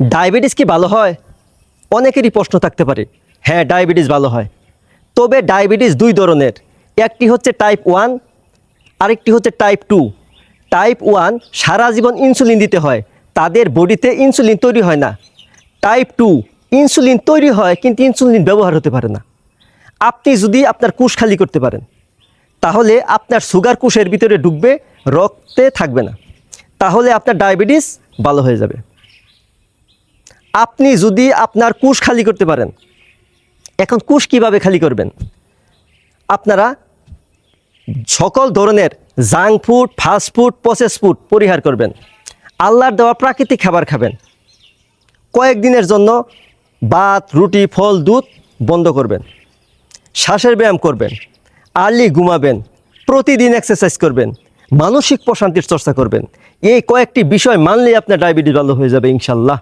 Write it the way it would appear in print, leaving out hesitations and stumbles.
Diabetes কি ভালো হয়? অনেকেরই প্রশ্ন থাকতে পারে। হ্যাঁ, ডায়াবেটিস ভালো হয়। তবে ডায়াবেটিস দুই ধরনের, একটি হচ্ছে টাইপ 1, আরেকটি হচ্ছে টাইপ 2। টাইপ 1 সারা জীবন ইনসুলিন দিতে হয়, তাদের বডিতে ইনসুলিন তৈরি হয় না। টাইপ 2 ইনসুলিন তৈরি হয় কিন্তু ইনসুলিন ব্যবহার হতে পারে না। আপনি যদি আপনার কোষ খালি করতে পারেন, তাহলে আপনার সুগার কোষের ভিতরে ঢুকবে, রক্তে থাকবে না, তাহলে আপনার ডায়াবেটিস ভালো হয়ে যাবে। আপনি যদি আপনার কোষ খালি করতে পারেন, এখন কোষ কীভাবে খালি করবেন? আপনারা সকল ধরনের junk food, fast food, process food পরিহার করবেন, আল্লাহর দেওয়া প্রাকৃতিক খাবার খাবেন। কয়েকদিনের জন্য ভাত, রুটি, ফল, দুধ বন্ধ করবেন। শ্বাসের ব্যায়াম করবেন, আর্লি ঘুমাবেন, প্রতিদিন এক্সারসাইজ করবেন, মানসিক প্রশান্তির চর্চা করবেন। এই কয়েকটি বিষয় মানলেই আপনার ডায়াবেটিস ভালো হয়ে যাবে ইনশাল্লাহ।